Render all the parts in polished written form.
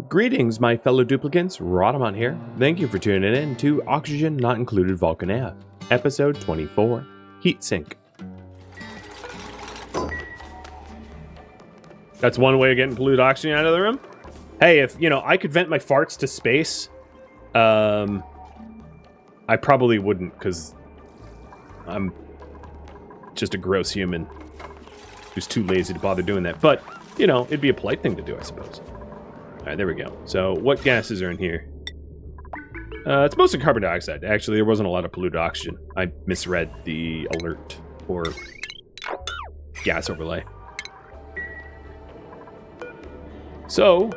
Greetings, my fellow duplicants. Rhadamant here. Thank you for tuning in to Oxygen Not Included Volcanea, episode 24, Heatsink. That's one way of getting polluted oxygen out of the room. Hey, if, I could vent my farts to space, I probably wouldn't, because I'm just a gross human who's too lazy to bother doing that. But, it'd be a polite thing to do, I suppose. Alright, there we go. So, what gases are in here? It's mostly carbon dioxide. Actually, there wasn't a lot of polluted oxygen. I misread the alert or gas overlay. So,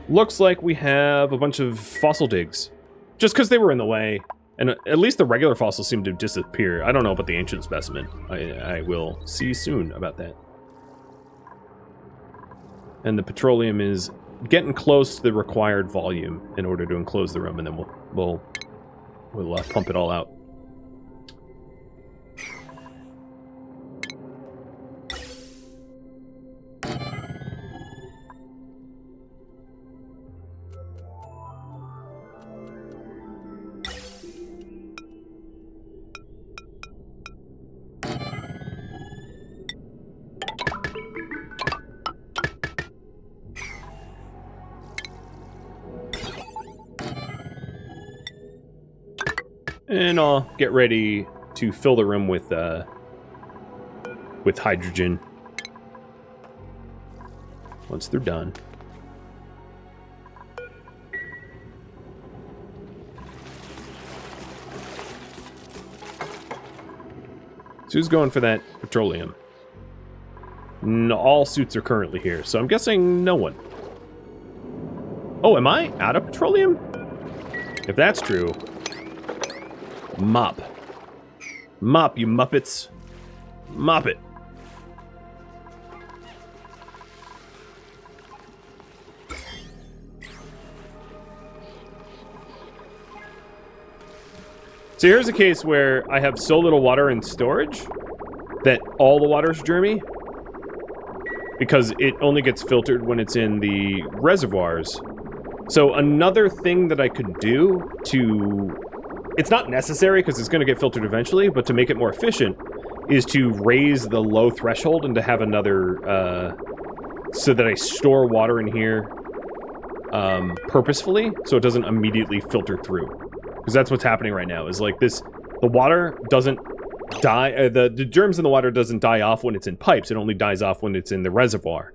looks like we have a bunch of fossil digs. Just because they were in the way. And at least the regular fossils seem to disappear. I don't know about the ancient specimen. I will see soon about that. And the petroleum is getting close to the required volume in order to enclose the room, and then we'll pump it all out. And I'll get ready to fill the room with hydrogen once they're done. So who's going for that petroleum? All suits are currently here, so I'm guessing no one. Oh, am I out of petroleum? If that's true... Mop. Mop, you Muppets. Mop it. So here's a case where I have so little water in storage that all the water's germy, because it only gets filtered when it's in the reservoirs. So another thing that I could do to... It's not necessary because it's going to get filtered eventually, but to make it more efficient is to raise the low threshold and to have another, so that I store water in here purposefully so it doesn't immediately filter through. Because that's what's happening right now, is like this, the water doesn't die, the germs in the water doesn't die off when it's in pipes, it only dies off when it's in the reservoir.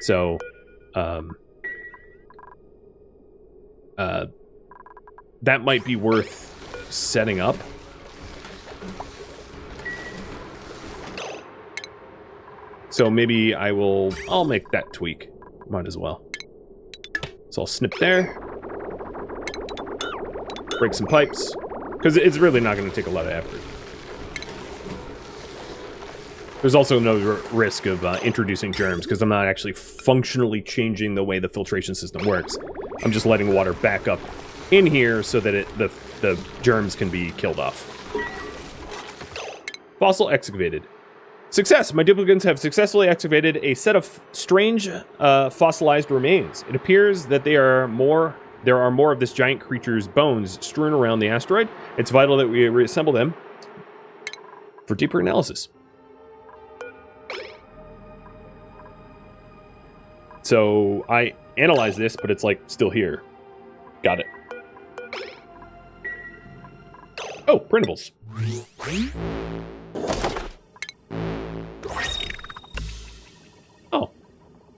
So, that might be worth setting up. So maybe I'll make that tweak. Might as well. So I'll snip there. Break some pipes. Because it's really not going to take a lot of effort. There's also no risk of introducing germs, because I'm not actually functionally changing the way the filtration system works. I'm just letting water back up in here so that the germs can be killed off. Fossil excavated. Success! My duplicants have successfully excavated a set of strange fossilized remains. It appears that there are more of this giant creature's bones strewn around the asteroid. It's vital that we reassemble them for deeper analysis. So I analyzed this, but it's like still here. Got it. Oh, printables. Oh,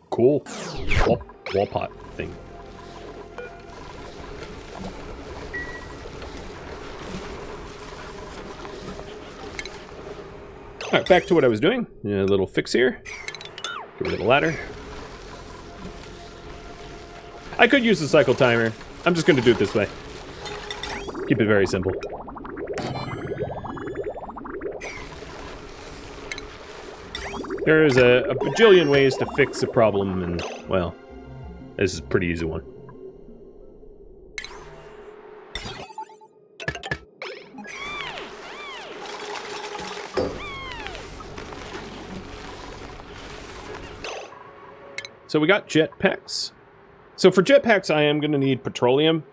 cool. Wall pot thing. Alright, back to what I was doing. A little fix here. Get rid of the ladder. I could use the cycle timer. I'm just going to do it this way. Keep it very simple. There's a bajillion ways to fix a problem, and, well, this is a pretty easy one. So we got jetpacks. So for jetpacks, I am going to need petroleum.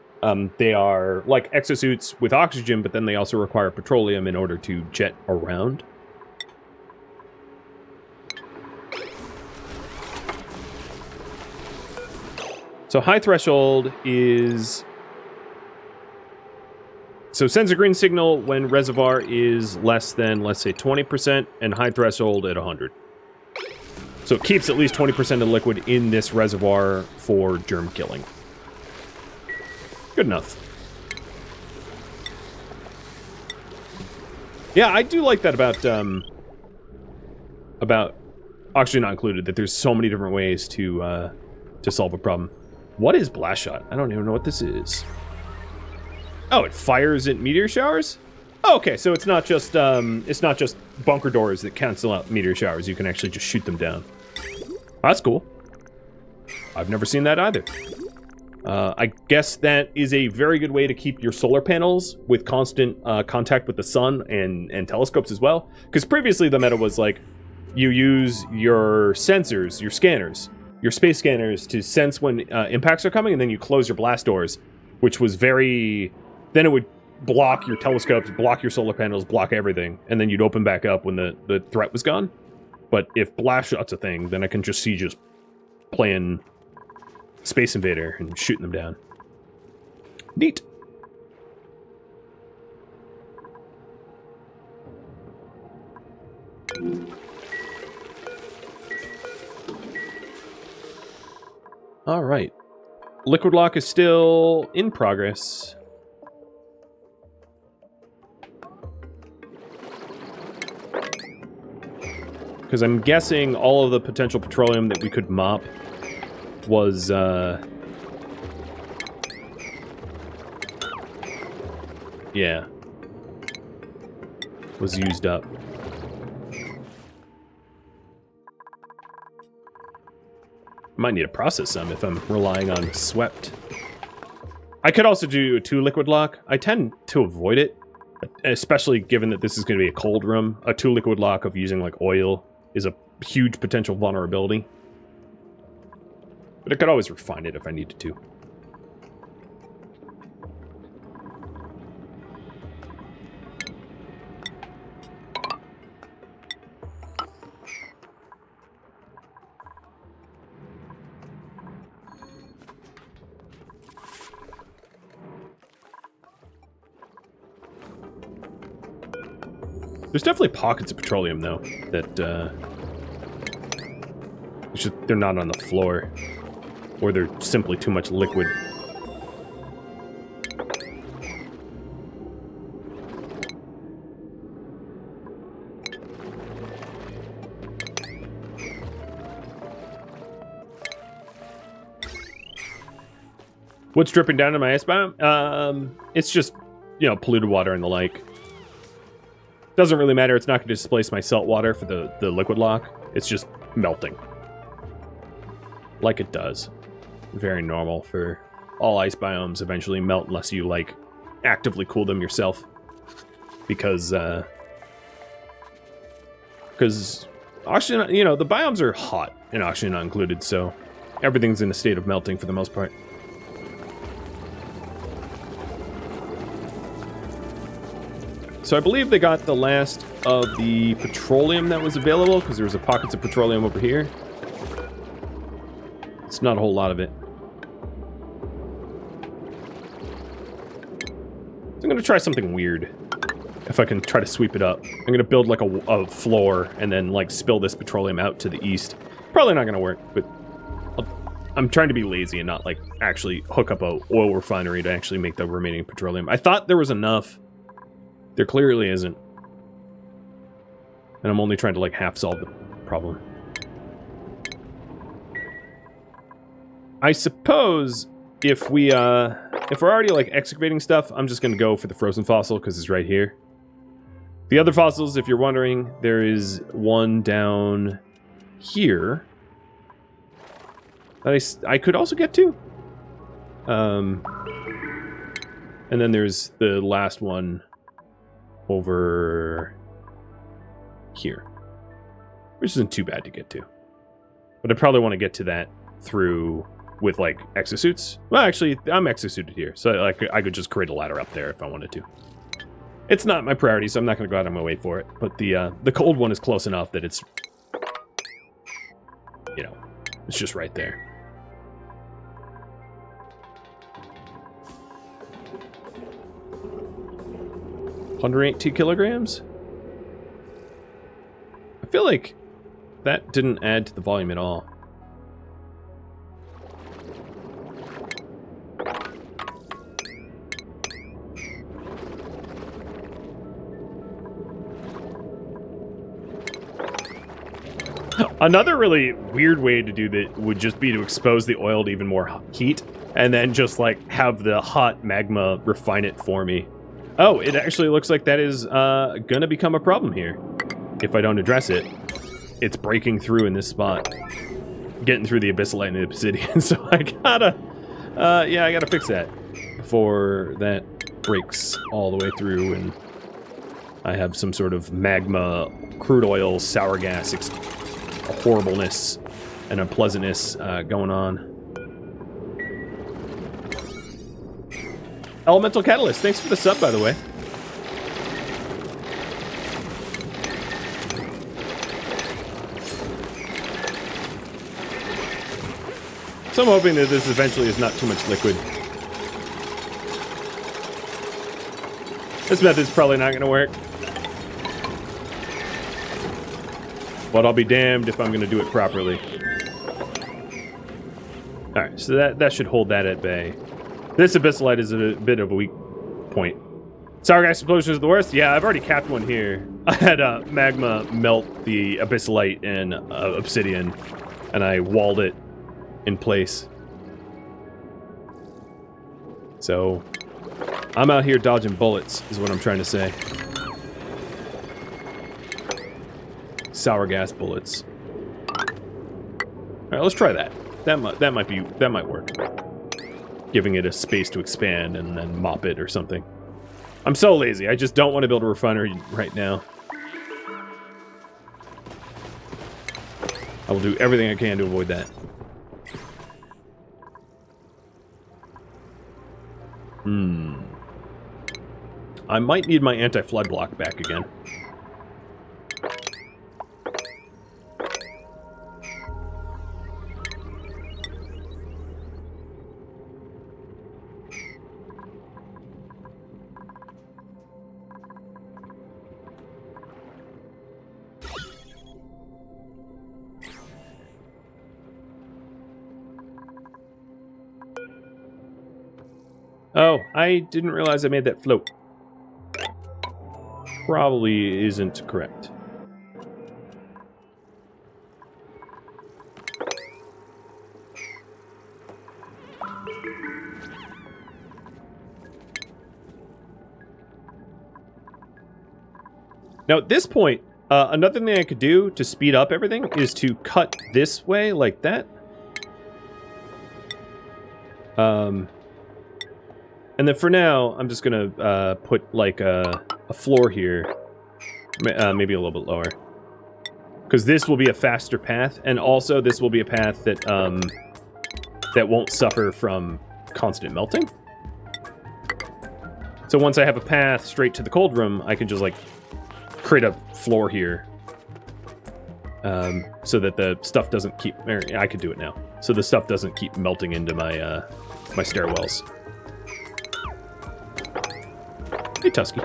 They are like exosuits with oxygen, but then they also require petroleum in order to jet around. So high threshold is... So sends a green signal when reservoir is less than, let's say, 20%, and high threshold at 100. So it keeps at least 20% of the liquid in this reservoir for germ killing. Good enough. Yeah, I do like that about oxygen not included, that there's so many different ways to solve a problem. What is blast shot? I don't even know what this is. Oh, it fires at meteor showers? Oh, okay, so it's not just bunker doors that cancel out meteor showers. You can actually just shoot them down. That's cool. I've never seen that either. I guess that is a very good way to keep your solar panels with constant contact with the sun and telescopes as well. Because previously the meta was like, you use your sensors, your scanners, your space scanners to sense when impacts are coming, and then you close your blast doors, which was very... Then it would block your telescopes, block your solar panels, block everything, and then you'd open back up when the threat was gone. But if blast shot's a thing, then I can just see just playing Space Invader and shooting them down. Neat. All right. Liquid lock is still in progress. Because I'm guessing all of the potential petroleum that we could mop was, yeah. Was used up. Might need to process some if I'm relying on swept. I could also do a 2 liquid lock. I tend to avoid it, especially given that this is going to be a cold room. A 2 liquid lock of using like oil is a huge potential vulnerability. But I could always refine it if I needed to. There's definitely pockets of petroleum, though, that, they're not on the floor. Or they're simply too much liquid. What's dripping down in my ice biome? It's just, you know, polluted water and the like. Doesn't really matter. It's not going to displace my salt water for the liquid lock. It's just melting. Like it does. Very normal for all ice biomes eventually melt unless you, like, actively cool them yourself. Because oxygen, you know, the biomes are hot and oxygen not included, so everything's in a state of melting for the most part. So I believe they got the last of the petroleum that was available, because there was a pockets of petroleum over here. It's not a whole lot of it. So I'm going to try something weird. If I can try to sweep it up. I'm going to build like a floor and then like spill this petroleum out to the east. Probably not going to work, but I'm trying to be lazy and not like actually hook up a oil refinery to actually make the remaining petroleum. I thought there was enough. There clearly isn't. And I'm only trying to like half solve the problem. I suppose if we're already like excavating stuff, I'm just gonna go for the frozen fossil because it's right here. The other fossils, if you're wondering, there is one down here that I could also get to. And then there's the last one over here, which isn't too bad to get to. But I probably want to get to that through with like exosuits. Well, actually, I'm exosuited here, so like I could just create a ladder up there if I wanted to. It's not my priority, so I'm not going to go out of my way for it. But the cold one is close enough that it's, you know, it's just right there. $180 kilograms? I feel like that didn't add to the volume at all. Another really weird way to do that would just be to expose the oil to even more heat, and then just like have the hot magma refine it for me. Oh, it actually looks like that is gonna become a problem here. If I don't address it, it's breaking through in this spot. Getting through the abyssalite and the obsidian, so I gotta, yeah, I gotta fix that before that breaks all the way through and I have some sort of magma, crude oil, sour gas, horribleness and unpleasantness going on. Elemental Catalyst, thanks for the sub, by the way. So I'm hoping that this eventually is not too much liquid. This method's probably not going to work. But I'll be damned if I'm going to do it properly. Alright, so that should hold that at bay. This abyssalite is a bit of a weak point. Sour gas explosion is the worst? Yeah, I've already capped one here. I had magma melt the abyssalite and obsidian, and I walled it in place. So, I'm out here dodging bullets, is what I'm trying to say. Sour gas bullets. Alright, let's try that. That might work. Giving it a space to expand and then mop it or something. I'm so lazy. I just don't want to build a refinery right now. I will do everything I can to avoid that. I might need my anti-flood block back again. Oh, I didn't realize I made that float. Probably isn't correct. Now at this point, another thing I could do to speed up everything is to cut this way like that. And then for now, I'm just gonna put like a floor here, maybe a little bit lower, because this will be a faster path, and also this will be a path that that won't suffer from constant melting. So once I have a path straight to the cold room, I can just like create a floor here, so that the stuff doesn't keep. I could do it now, so the stuff doesn't keep melting into my my stairwells. Hey, Tusky.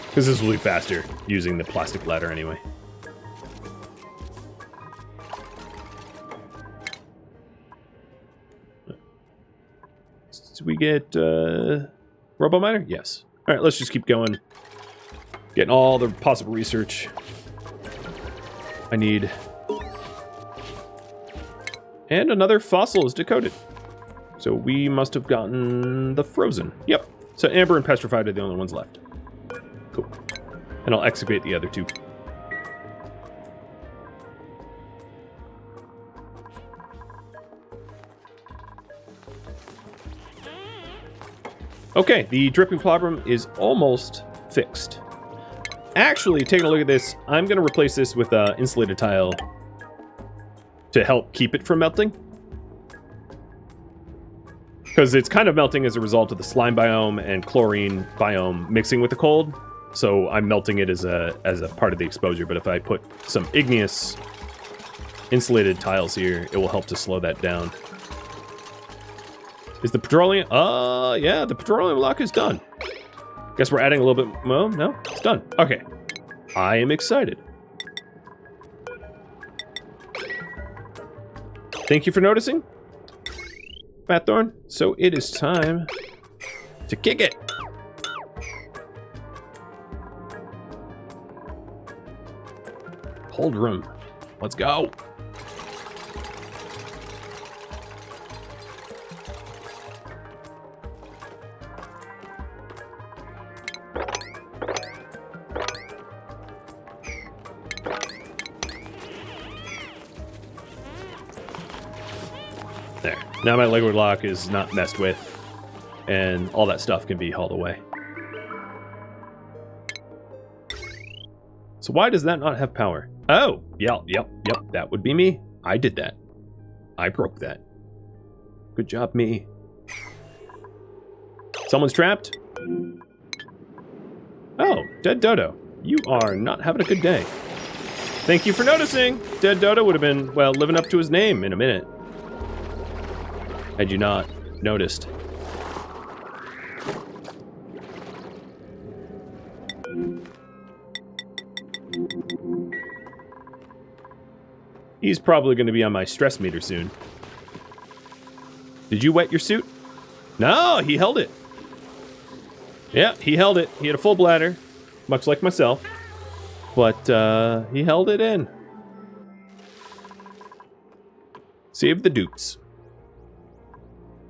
Because this will be faster using the plastic ladder anyway. Did we get Robo Miner? Yes. Alright, let's just keep going. Getting all the possible research I need. And another fossil is decoded. So we must have gotten the frozen. Yep. So amber and petrified are the only ones left. Cool. And I'll excavate the other two. Okay, the dripping problem is almost fixed. Actually, taking a look at this, I'm going to replace this with insulated tile. to help keep it from melting. Because it's kind of melting as a result of the slime biome and chlorine biome mixing with the cold. So I'm melting it as a part of the exposure. But if I put some igneous insulated tiles here, it will help to slow that down. Is the petroleum... yeah, the petroleum block is done. Guess we're adding a little bit... Well, no, it's done. Okay. I am excited. Thank you for noticing, Fatthorn. So it is time to kick it. Hold room. Let's go. There. Now my liquid lock is not messed with, and all that stuff can be hauled away. So why does that not have power? Oh, yep, that would be me. I did that. I broke that. Good job, me. Someone's trapped? Oh, Dead Dodo. You are not having a good day. Thank you for noticing. Dead Dodo would have been, well, living up to his name in a minute. Had you not noticed. He's probably going to be on my stress meter soon. Did you wet your suit? No, he held it. Yeah, he held it. He had a full bladder, much like myself. But he held it in. Save the dupes.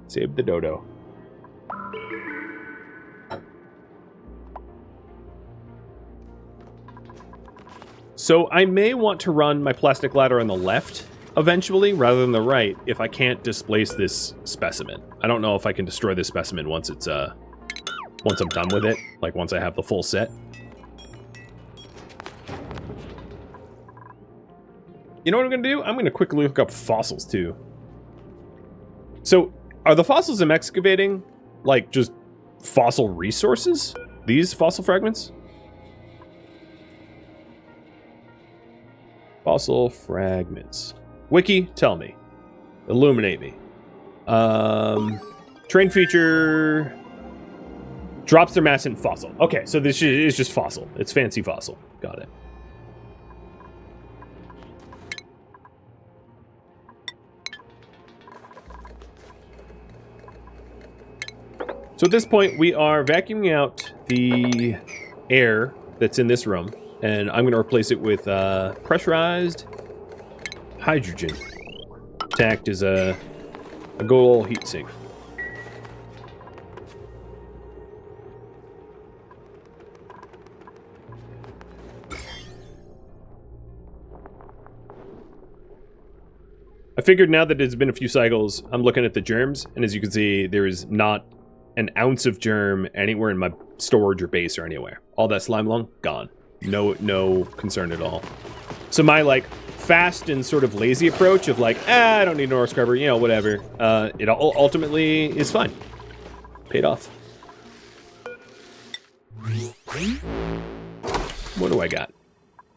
Save the dodo. So I may want to run my plastic ladder on the left eventually, rather than the right, if I can't displace this specimen. I don't know if I can destroy this specimen once it's once I'm done with it, like once I have the full set. You know what I'm gonna do? I'm gonna quickly look up fossils too. So, are the fossils I'm excavating like just fossil resources? These fossil fragments? Fossil fragments. Wiki, tell me. Illuminate me. Train feature drops their mass in fossil. Okay, so this is just fossil. It's fancy fossil. Got it. So at this point, we are vacuuming out the air that's in this room, and I'm going to replace it with pressurized hydrogen. To act as a good old heat sink. I figured now that it's been a few cycles, I'm looking at the germs, and as you can see, there is not an ounce of germ anywhere in my storage or base or anywhere. All that slime lung, gone. No concern at all. So my, like, fast and sort of lazy approach of like, I don't need an ore scrubber, you know, whatever. It ultimately is fine. Paid off. What do I got?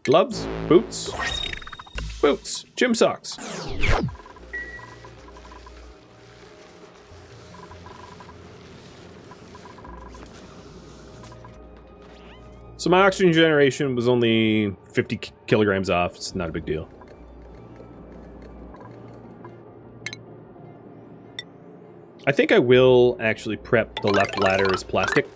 Gloves? Boots? Boots. Gym socks. So my oxygen generation was only 50 kilograms off. It's not a big deal. I think I will actually prep the left ladder as plastic.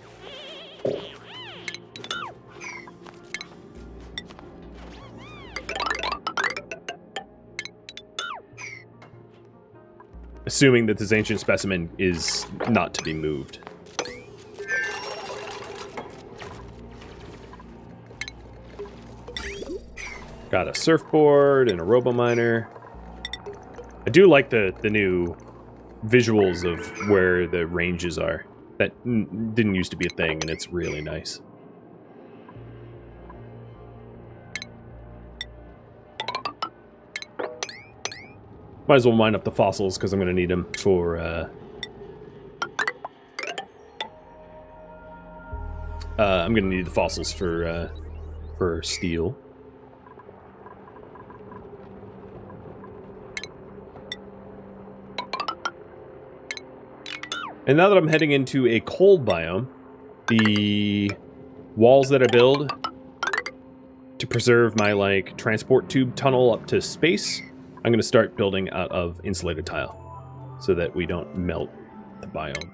Assuming that this ancient specimen is not to be moved. Got a surfboard and a robo-miner. I do like the new visuals of where the ranges are. That didn't used to be a thing, and it's really nice. Might as well mine up the fossils because I'm going to need them for... I'm going to need the fossils for steel. And now that I'm heading into a cold biome, the walls that I build to preserve my, like, transport tube tunnel up to space, I'm going to start building out of insulated tile so that we don't melt the biome.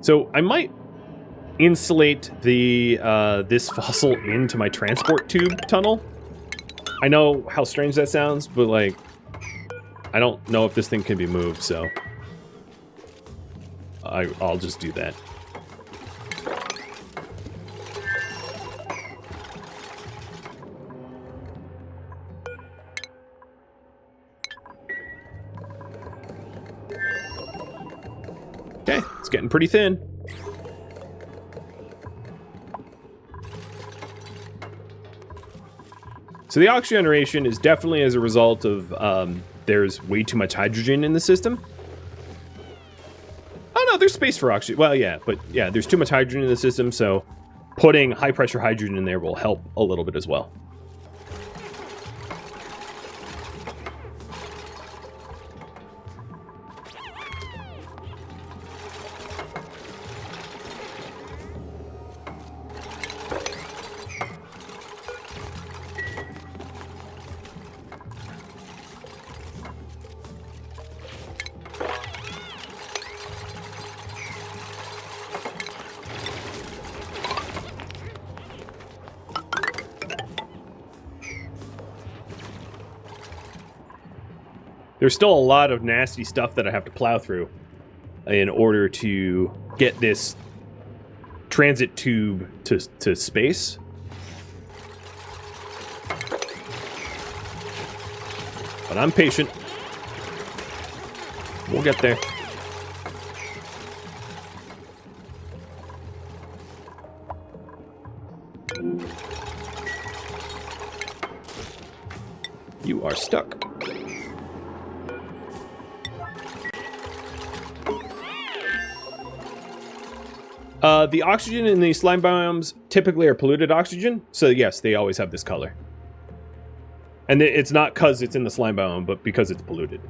So I might insulate the this fossil into my transport tube tunnel. I know how strange that sounds, but, like, I don't know if this thing can be moved, so I'll just do that. Okay, it's getting pretty thin. So the oxygen generation is definitely as a result of there's way too much hydrogen in the system. Oh no, there's space for oxygen. Well, yeah, but yeah, there's too much hydrogen in the system, so putting high pressure hydrogen in there will help a little bit as well. There's still a lot of nasty stuff that I have to plow through in order to get this transit tube to space. But I'm patient. We'll get there. You are stuck. The oxygen in the slime biomes typically are polluted oxygen, so yes, they always have this color. And it's not because it's in the slime biome, but because it's polluted.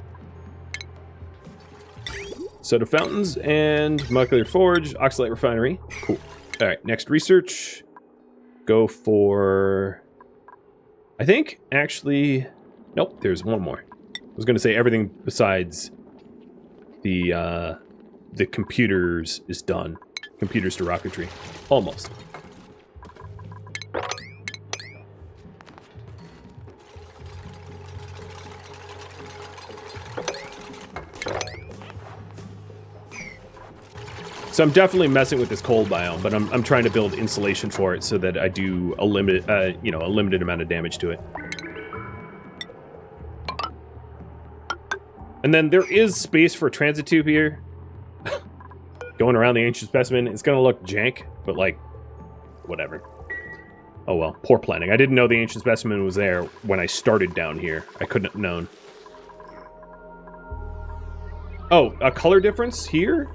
Soda fountains and molecular forge, oxalate refinery. Cool. Alright, next research. Go for... I think, actually... Nope, there's one more. I was going to say everything besides the computers is done. Computers to rocketry. Almost. So I'm definitely messing with this cold biome, but I'm trying to build insulation for it so that I do a limited amount of damage to it. And then there is space for a transit tube here. Going around the ancient specimen, it's gonna look jank, but like, whatever. Oh well, poor planning. I didn't know the ancient specimen was there when I started down here. I couldn't have known. Oh, a color difference here?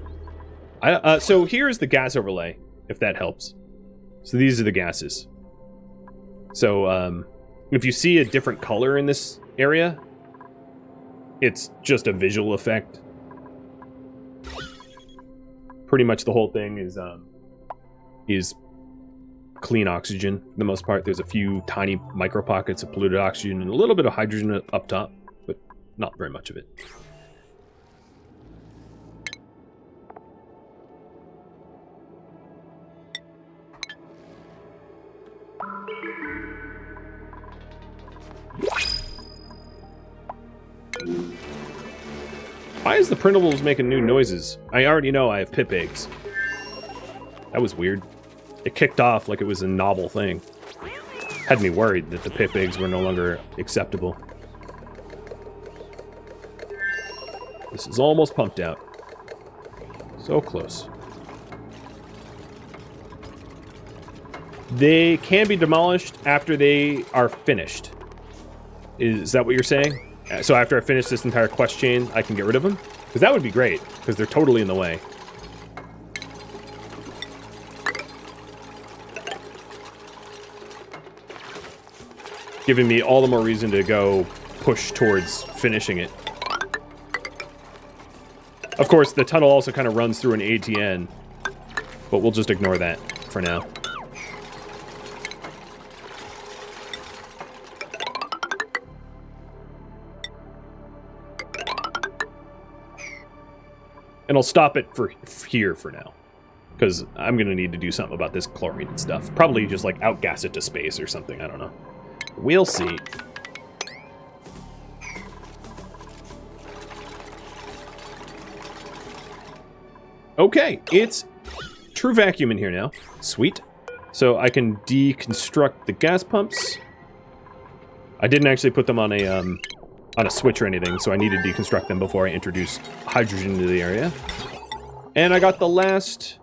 So here's the gas overlay, if that helps. So these are the gases. So, if you see a different color in this area, it's just a visual effect. Pretty much the whole thing is clean oxygen for the most part. There's a few tiny micro pockets of polluted oxygen and a little bit of hydrogen up top, but not very much of it. Why is the printables making new noises? I already know I have pip eggs. That was weird. It kicked off like it was a novel thing. Had me worried that the pip eggs were no longer acceptable. This is almost pumped out. So close. They can be demolished after they are finished. Is that what you're saying? So after I finish this entire quest chain, I can get rid of them? Because that would be great, because they're totally in the way. Giving me all the more reason to go push towards finishing it. Of course, the tunnel also kind of runs through an ATN, but we'll just ignore that for now. And I'll stop it for here for now, because I'm going to need to do something about this chlorine stuff. Probably just, like, outgas it to space or something. I don't know. We'll see. Okay, it's true vacuum in here now. Sweet. So I can deconstruct the gas pumps. I didn't actually put them on a switch or anything, so I need to deconstruct them before I introduce hydrogen into the area. And I got the last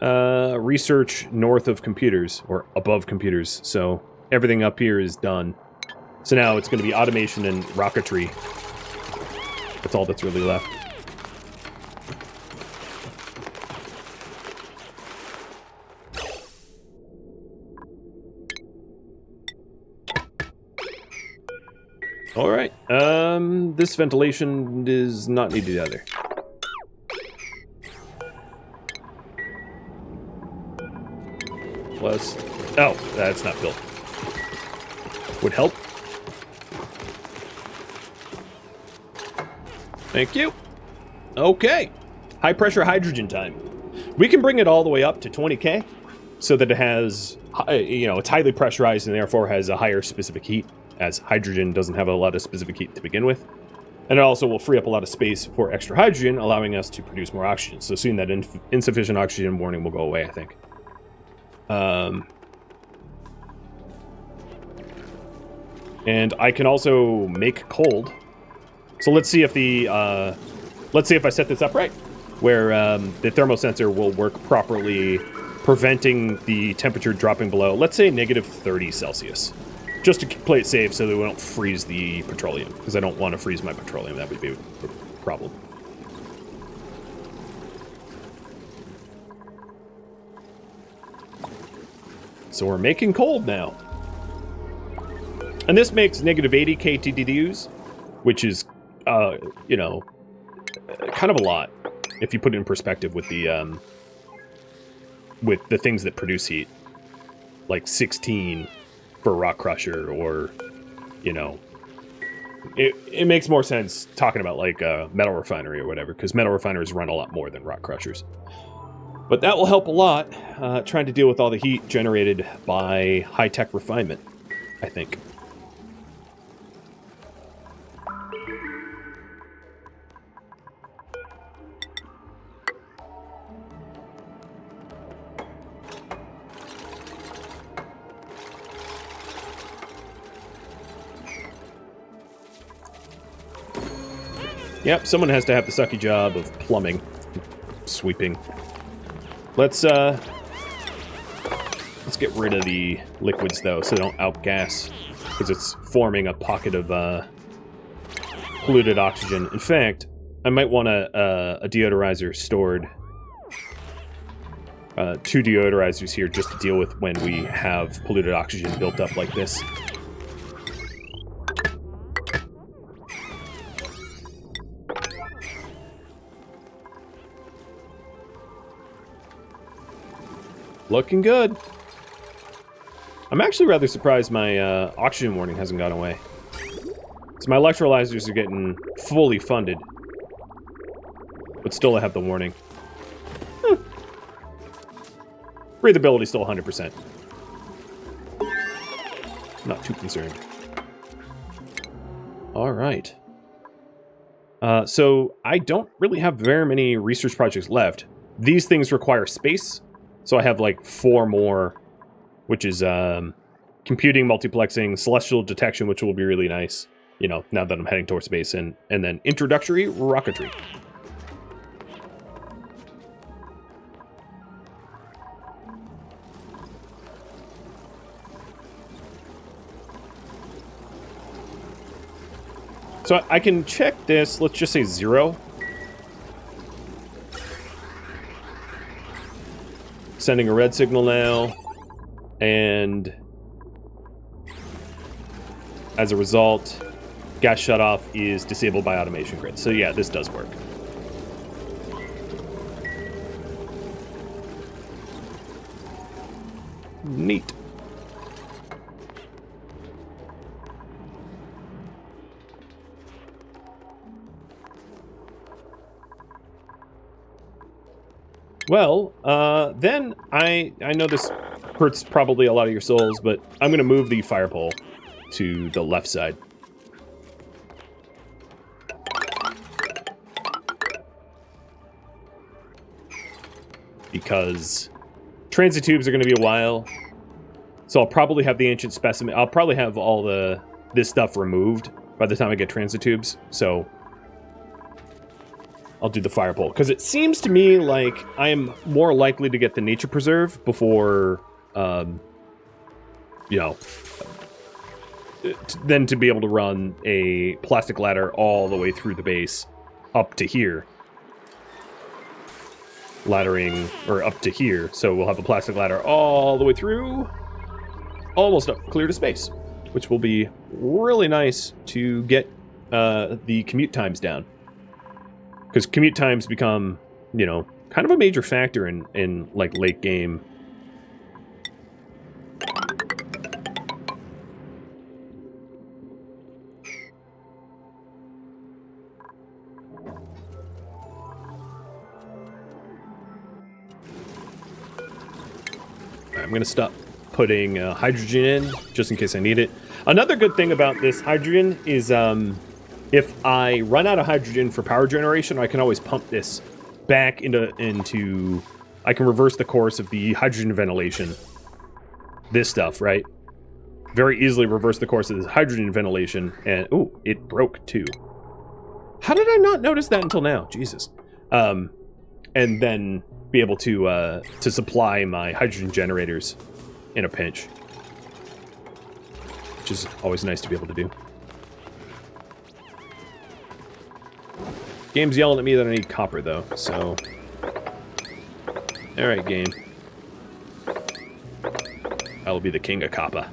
research north of computers, or above computers, so everything up here is done. So now it's going to be automation and rocketry. That's all that's really left. Alright, this ventilation is not needed either. Plus, oh, that's not built. Would help. Thank you. Okay, high pressure hydrogen time. We can bring it all the way up to 20K, so that it has, you know, it's highly pressurized and therefore has a higher specific heat, as hydrogen doesn't have a lot of specific heat to begin with. And it also will free up a lot of space for extra hydrogen, allowing us to produce more oxygen. So soon that insufficient oxygen warning will go away, I think. And I can also make cold. So let's see if if I set this up right, where the thermosensor will work properly, preventing the temperature dropping below, let's say, -30 Celsius. Just to play it safe so that we don't freeze the petroleum, because I don't want to freeze my petroleum. That would be a problem. So we're making cold now. And this makes -80 KTDUs, which is, you know, kind of a lot, if you put it in perspective with the things that produce heat. Like 16 for rock crusher, or, you know, it makes more sense talking about like a metal refinery or whatever, because metal refineries run a lot more than rock crushers. But that will help a lot, trying to deal with all the heat generated by high-tech refinement, I think. Yep, someone has to have the sucky job of plumbing, sweeping. Let's get rid of the liquids, though, so they don't outgas, because it's forming a pocket of polluted oxygen. In fact, I might want a deodorizer stored. 2 deodorizers here just to deal with when we have polluted oxygen built up like this. Looking good. I'm actually rather surprised my oxygen warning hasn't gone away. So my electrolyzers are getting fully funded. But still I have the warning. Breathability still 100%. Not too concerned. Alright. So I don't really have very many research projects left. These things require space. So I have like 4 more, which is computing, multiplexing, celestial detection, which will be really nice, you know, now that I'm heading towards space, and then introductory rocketry. So I can check this, let's just say 0. Sending a red signal now, and as a result, gas shutoff is disabled by automation grid. So yeah, this does work. Neat. Well, then I know this hurts probably a lot of your souls, but I'm going to move the fire pole to the left side. Because transit tubes are going to be a while. So I'll probably have the ancient specimen. I'll probably have all this stuff removed by the time I get transit tubes. So I'll do the fire pole. Because it seems to me like I am more likely to get the nature preserve before, you know, than to be able to run a plastic ladder all the way through the base up to here. Laddering, or up to here. So we'll have a plastic ladder all the way through, almost up clear to space, which will be really nice to get the commute times down. Because commute times become, you know, kind of a major factor in like late game. I'm going to stop putting hydrogen in, just in case I need it. Another good thing about this hydrogen is if I run out of hydrogen for power generation, I can always pump this back into I can reverse the course of the hydrogen ventilation. This stuff, right? Very easily reverse the course of this hydrogen ventilation, and ooh, it broke too. How did I not notice that until now? Jesus. And then be able to supply my hydrogen generators in a pinch, which is always nice to be able to do. Game's yelling at me that I need copper, though, so... Alright, game. I will be the king of copper.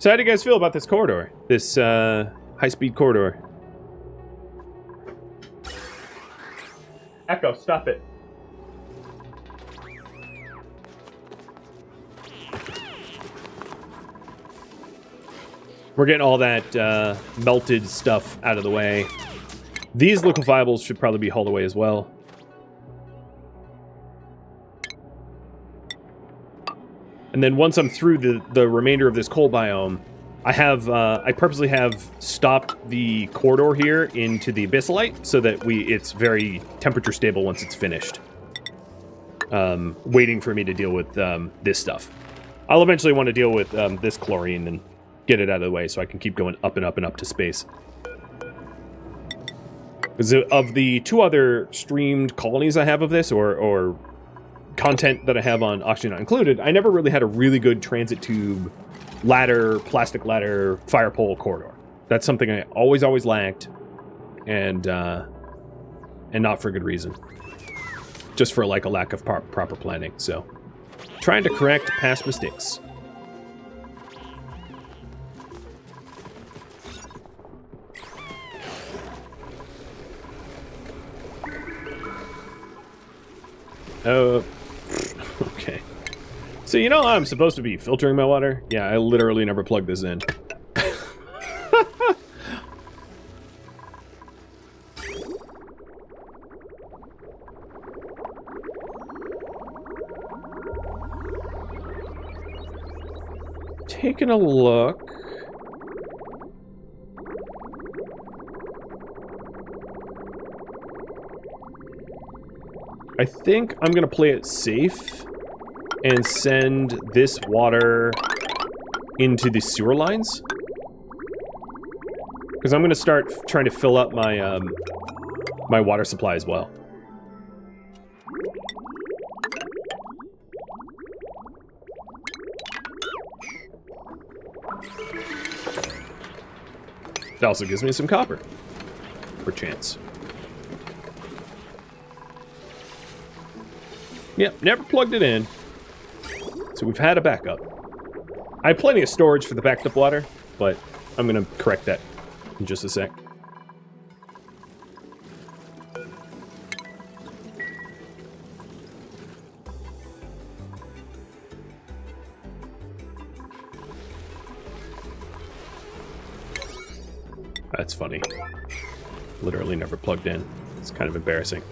So how do you guys feel about this corridor? This high-speed corridor? Echo, stop it. We're getting all that melted stuff out of the way. These liquefiables should probably be hauled away as well. And then once I'm through the remainder of this coal biome, I purposely have stopped the corridor here into the abyssalite so that it's very temperature stable once it's finished. Waiting for me to deal with this stuff. I'll eventually want to deal with this chlorine and get it out of the way so I can keep going up and up and up to space. Because of the 2 other streamed colonies I have of this, or content that I have on Oxygen Not Included, I never really had a really good transit tube, ladder, plastic ladder, fire pole corridor. That's something I always lacked, and not for good reason. Just for like a lack of proper planning. So, trying to correct past mistakes. Okay. So you know how I'm supposed to be filtering my water? Yeah, I literally never plugged this in. Taking a look. I think I'm going to play it safe and send this water into the sewer lines. Because I'm going to start trying to fill up my, my water supply as well. It also gives me some copper, perchance. Yep, never plugged it in. So we've had a backup. I have plenty of storage for the backed up water, but I'm going to correct that in just a sec. That's funny. Literally never plugged in. It's kind of embarrassing.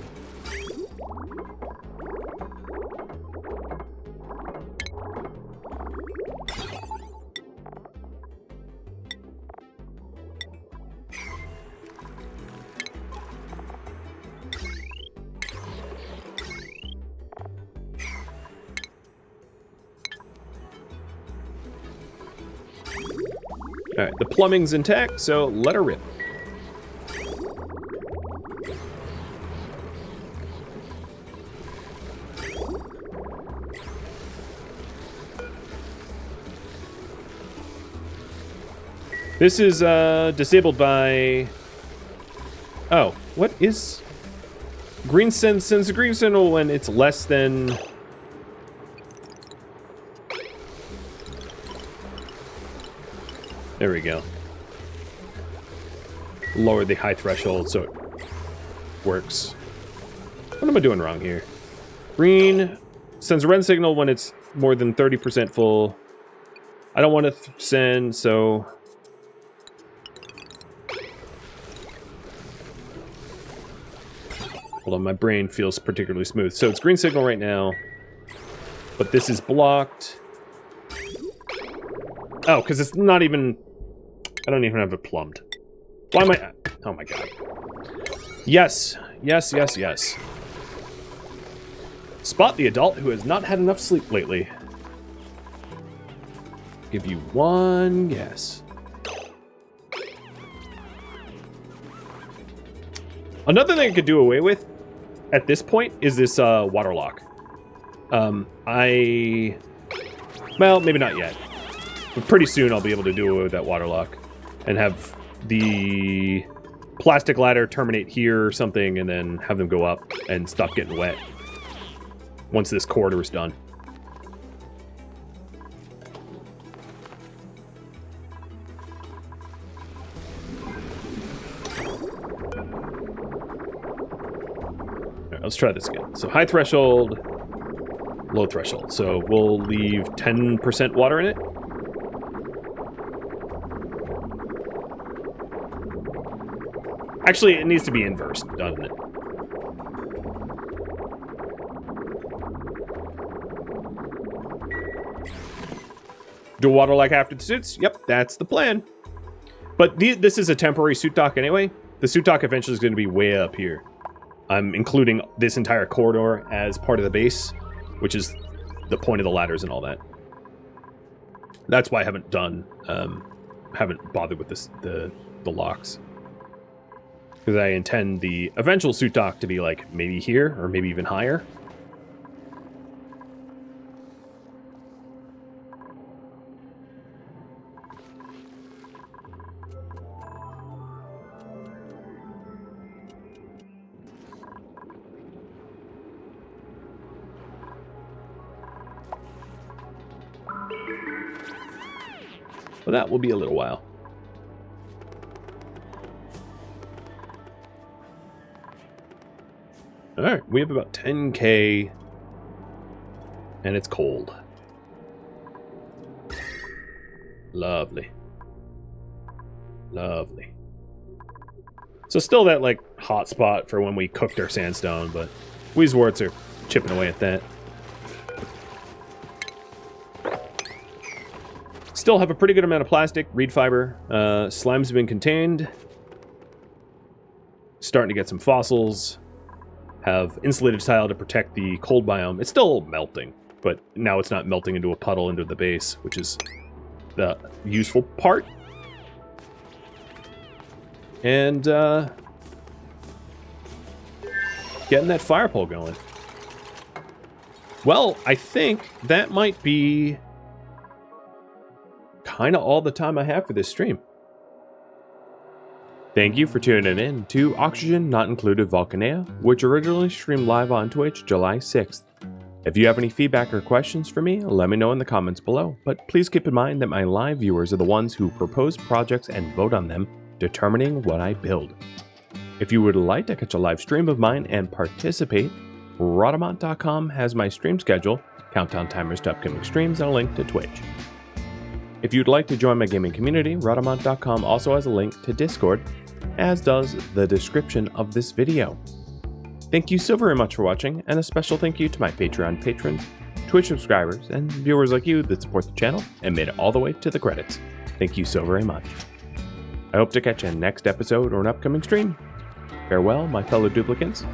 Alright, the plumbing's intact, so let her rip. This is disabled by... Oh, what is... Green sends a green signal when it's less than... There we go. Lower the high threshold so it works. What am I doing wrong here? Green sends a red signal when it's more than 30% full. I don't want to send, so... Hold on, my brain feels particularly smooth. So it's green signal right now, but this is blocked. Oh, because it's not even... I don't even have it plumbed. Why am I... Oh my god. Yes. Yes, yes, yes. Spot the adult who has not had enough sleep lately. Give you one guess. Another thing I could do away with at this point is this water lock. Well, maybe not yet. But pretty soon I'll be able to do away with that water lock and have the plastic ladder terminate here or something and then have them go up and stop getting wet once this corridor is done. All right, let's try this again. So high threshold, low threshold. So we'll leave 10% water in it. Actually, it needs to be inversed, doesn't it? Do water like after the suits? Yep, that's the plan. But this is a temporary suit dock anyway. The suit dock eventually is going to be way up here. I'm including this entire corridor as part of the base, which is the point of the ladders and all that. That's why I haven't bothered with the locks. Because I intend the eventual suit dock to be like maybe here or maybe even higher. Well, that will be a little while. Alright, we have about 10k, and it's cold. Lovely. Lovely. So still that, like, hot spot for when we cooked our sandstone, but Weezeworts are chipping away at that. Still have a pretty good amount of plastic, reed fiber. Slimes have been contained. Starting to get some fossils. have insulated tile to protect the cold biome. It's still melting, but now it's not melting into a puddle into the base, which is the useful part. And getting that fire pole going. Well, I think that might be kind of all the time I have for this stream. Thank you for tuning in to Oxygen Not Included Volcanea, which originally streamed live on Twitch July 6th. If you have any feedback or questions for me, let me know in the comments below, but please keep in mind that my live viewers are the ones who propose projects and vote on them, determining what I build. If you would like to catch a live stream of mine and participate, Rhadamant.com has my stream schedule, countdown timers to upcoming streams, and a link to Twitch. If you'd like to join my gaming community, Rhadamant.com also has a link to Discord, as does the description of this video. Thank you so very much for watching, and a special thank you to my Patreon patrons, Twitch subscribers, and viewers like you that support the channel and made it all the way to the credits. Thank you so very much. I hope to catch you in the next episode or an upcoming stream. Farewell, my fellow duplicants.